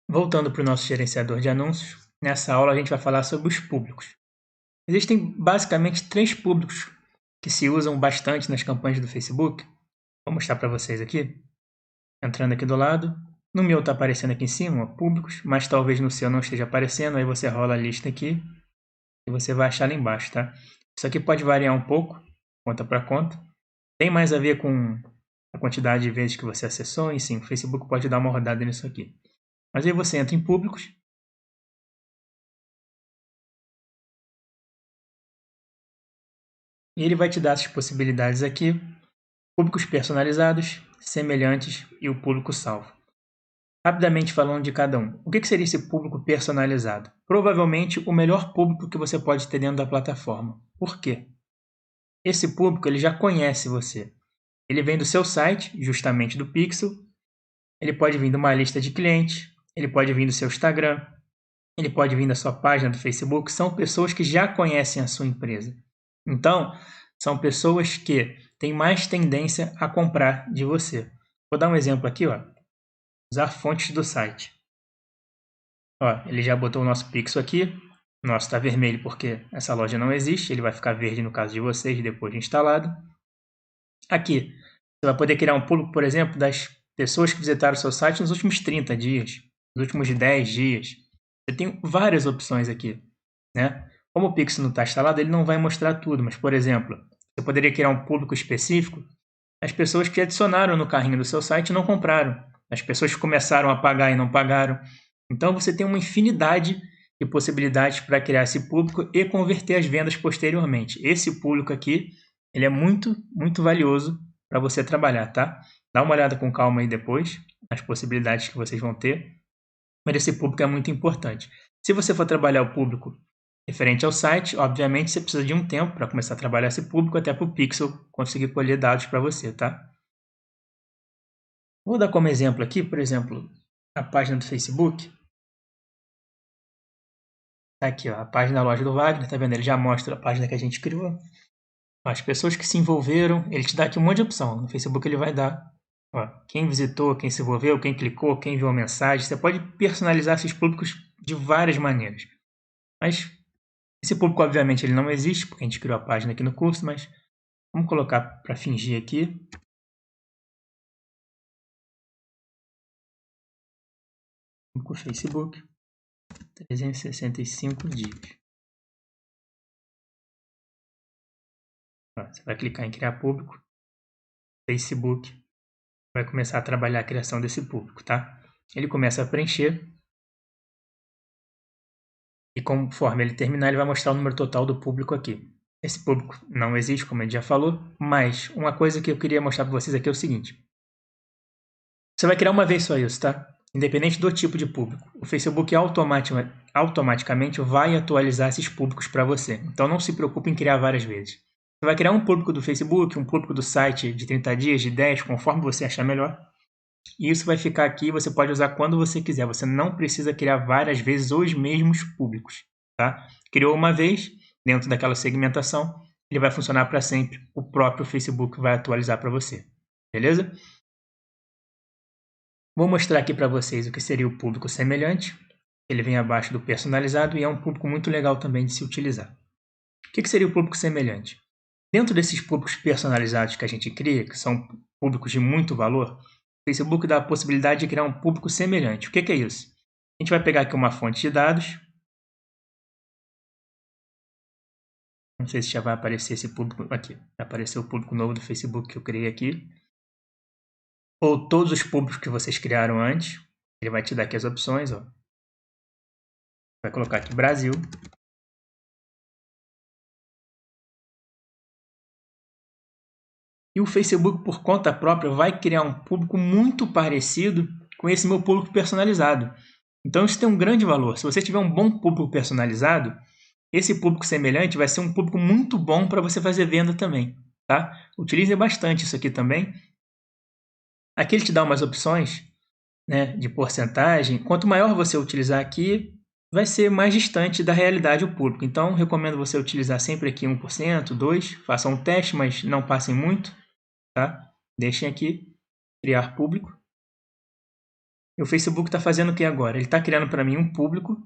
Voltando para o nosso gerenciador de anúncios, nessa aula a gente vai falar sobre os públicos. Existem basicamente 3 públicos que se usam bastante nas campanhas do Facebook. Vou mostrar para vocês aqui. Entrando aqui do lado. No meu está aparecendo aqui em cima, ó, públicos, mas talvez no seu não esteja aparecendo. Aí você rola a lista aqui e você vai achar lá embaixo, tá? Isso aqui pode variar um pouco, conta para conta. Tem mais a ver com a quantidade de vezes que você acessou, e sim, o Facebook pode dar uma rodada nisso aqui. Mas aí você entra em públicos. E ele vai te dar essas possibilidades aqui: públicos personalizados, semelhantes e o público salvo. Rapidamente falando de cada um. O que seria esse público personalizado? Provavelmente o melhor público que você pode ter dentro da plataforma. Por quê? Esse público ele já conhece você. Ele vem do seu site, justamente do Pixel. Ele pode vir de uma lista de clientes. Ele pode vir do seu Instagram. Ele pode vir da sua página do Facebook. São pessoas que já conhecem a sua empresa. Então, são pessoas que têm mais tendência a comprar de você. Vou dar um exemplo aqui, ó. Usar fontes do site. Ó, ele já botou o nosso pixel aqui. O nosso está vermelho porque essa loja não existe. Ele vai ficar verde no caso de vocês depois de instalado. Aqui, você vai poder criar um público, por exemplo, das pessoas que visitaram o seu site nos últimos 30 dias, nos últimos 10 dias. Você tem várias opções aqui, né? Como o pixel não está instalado, ele não vai mostrar tudo, mas, por exemplo, você poderia criar um público específico das pessoas que adicionaram no carrinho do seu site e não compraram, as pessoas que começaram a pagar e não pagaram. Então, você tem uma infinidade de possibilidades para criar esse público e converter as vendas posteriormente. Esse público aqui, ele é muito, muito valioso para você trabalhar, tá? Dá uma olhada com calma aí depois, nas possibilidades que vocês vão ter, mas esse público é muito importante. Se você for trabalhar o público referente ao site, obviamente você precisa de um tempo para começar a trabalhar esse público, até para o Pixel conseguir colher dados para você, tá? Vou dar como exemplo aqui, por exemplo, a página do Facebook. Tá aqui, ó, a página da loja do Wagner, tá vendo? Ele já mostra a página que a gente criou. As pessoas que se envolveram, ele te dá aqui um monte de opção. No Facebook ele vai dar, ó, quem visitou, quem se envolveu, quem clicou, quem viu a mensagem. Você pode personalizar esses públicos de várias maneiras. Mas esse público, obviamente, ele não existe, porque a gente criou a página aqui no curso, mas vamos colocar para fingir aqui. Com o Facebook, 365 dias. Você vai clicar em criar público, Facebook, vai começar a trabalhar a criação desse público, tá? Ele começa a preencher e conforme ele terminar, ele vai mostrar o número total do público aqui. Esse público não existe, como a gente já falou, mas uma coisa que eu queria mostrar para vocês aqui é o seguinte. Você vai criar uma vez só isso, tá? Independente do tipo de público. O Facebook automaticamente vai atualizar esses públicos para você. Então não se preocupe em criar várias vezes. Você vai criar um público do Facebook, um público do site de 30 dias, de 10, conforme você achar melhor. E isso vai ficar aqui, você pode usar quando você quiser. Você não precisa criar várias vezes os mesmos públicos, tá? Criou uma vez, dentro daquela segmentação, ele vai funcionar para sempre. O próprio Facebook vai atualizar para você, beleza? Vou mostrar aqui para vocês o que seria o público semelhante. Ele vem abaixo do personalizado e é um público muito legal também de se utilizar. O que seria o público semelhante? Dentro desses públicos personalizados que a gente cria, que são públicos de muito valor, o Facebook dá a possibilidade de criar um público semelhante. O que é isso? A gente vai pegar aqui uma fonte de dados. Não sei se já vai aparecer esse público aqui. Vai aparecer o público novo do Facebook que eu criei aqui. Ou todos os públicos que vocês criaram antes. Ele vai te dar aqui as opções, ó. Vai colocar aqui Brasil. E o Facebook, por conta própria, vai criar um público muito parecido com esse meu público personalizado. Então isso tem um grande valor. Se você tiver um bom público personalizado, esse público semelhante vai ser um público muito bom para você fazer venda também, tá? Utilize bastante isso aqui também. Aqui ele te dá umas opções, né, de porcentagem. Quanto maior você utilizar aqui, vai ser mais distante da realidade o público. Então, recomendo você utilizar sempre aqui 1%, 2%. Façam um teste, mas não passem muito. Tá? Deixem aqui, criar público. E o Facebook está fazendo o que agora? Ele está criando para mim um público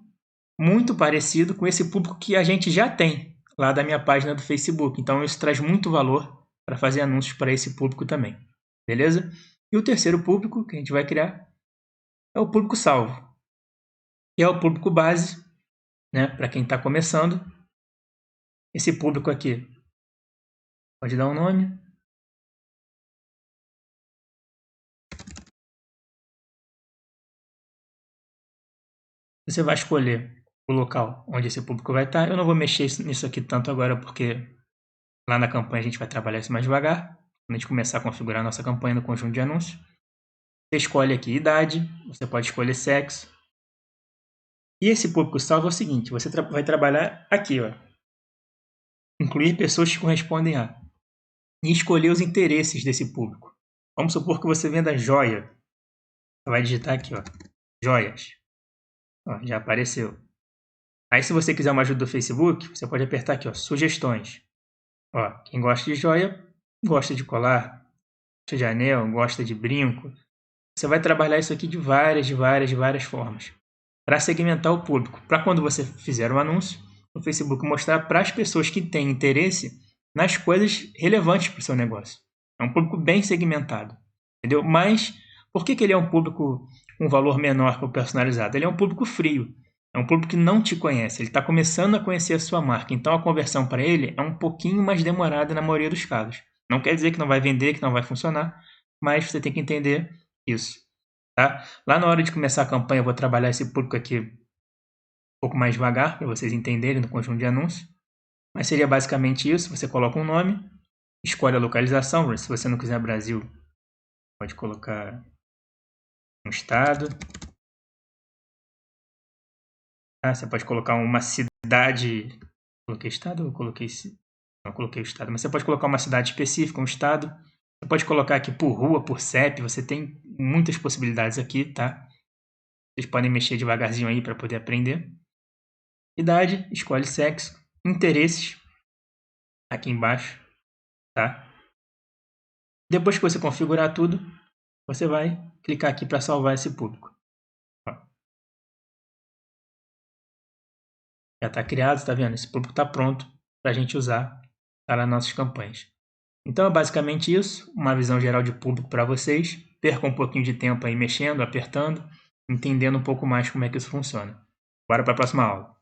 muito parecido com esse público que a gente já tem lá da minha página do Facebook. Então isso traz muito valor para fazer anúncios para esse público também. Beleza? E o terceiro público que a gente vai criar é o público salvo, que é o público base, né, para quem está começando. Esse público aqui pode dar um nome. Você vai escolher o local onde esse público vai estar. Eu não vou mexer nisso aqui tanto agora, porque lá na campanha a gente vai trabalhar isso mais devagar. Quando a gente começar a configurar a nossa campanha no conjunto de anúncios. Você escolhe aqui idade, você pode escolher sexo. E esse público salvo é o seguinte, você vai trabalhar aqui, ó. Incluir pessoas que correspondem a. E escolher os interesses desse público. Vamos supor que você venda joia. Você vai digitar aqui, ó, joias. Ó, já apareceu. Aí se você quiser uma ajuda do Facebook, você pode apertar aqui, ó, sugestões. Ó, quem gosta de joia, gosta de colar, gosta de anel, gosta de brinco. Você vai trabalhar isso aqui de várias formas. Para segmentar o público. Para quando você fizer um anúncio, o Facebook mostrar para as pessoas que têm interesse nas coisas relevantes para o seu negócio. É um público bem segmentado. Entendeu? Mas por que ele é um público com valor menor para o personalizado? Ele é um público frio. É um público que não te conhece. Ele está começando a conhecer a sua marca. Então a conversão para ele é um pouquinho mais demorada na maioria dos casos. Não quer dizer que não vai vender, que não vai funcionar, mas você tem que entender isso. Tá? Lá na hora de começar a campanha eu vou trabalhar esse público aqui um pouco mais devagar, para vocês entenderem no conjunto de anúncios. Mas seria basicamente isso, você coloca um nome, escolhe a localização, se você não quiser Brasil, pode colocar um estado. Tá? Você pode colocar uma cidade, coloquei estado ou coloquei... Não coloquei o estado, mas você pode colocar uma cidade específica, um estado. Você pode colocar aqui por rua, por CEP, você tem muitas possibilidades aqui, tá? Vocês podem mexer devagarzinho aí para poder aprender. Idade, escolhe sexo, interesses, aqui embaixo, tá? Depois que você configurar tudo, você vai clicar aqui para salvar esse público. Ó. Já está criado, está vendo? Esse público está pronto para a gente usar para nossas campanhas. Então é basicamente isso, uma visão geral de público para vocês. Perca um pouquinho de tempo aí mexendo, apertando, entendendo um pouco mais como é que isso funciona. Bora para a próxima aula.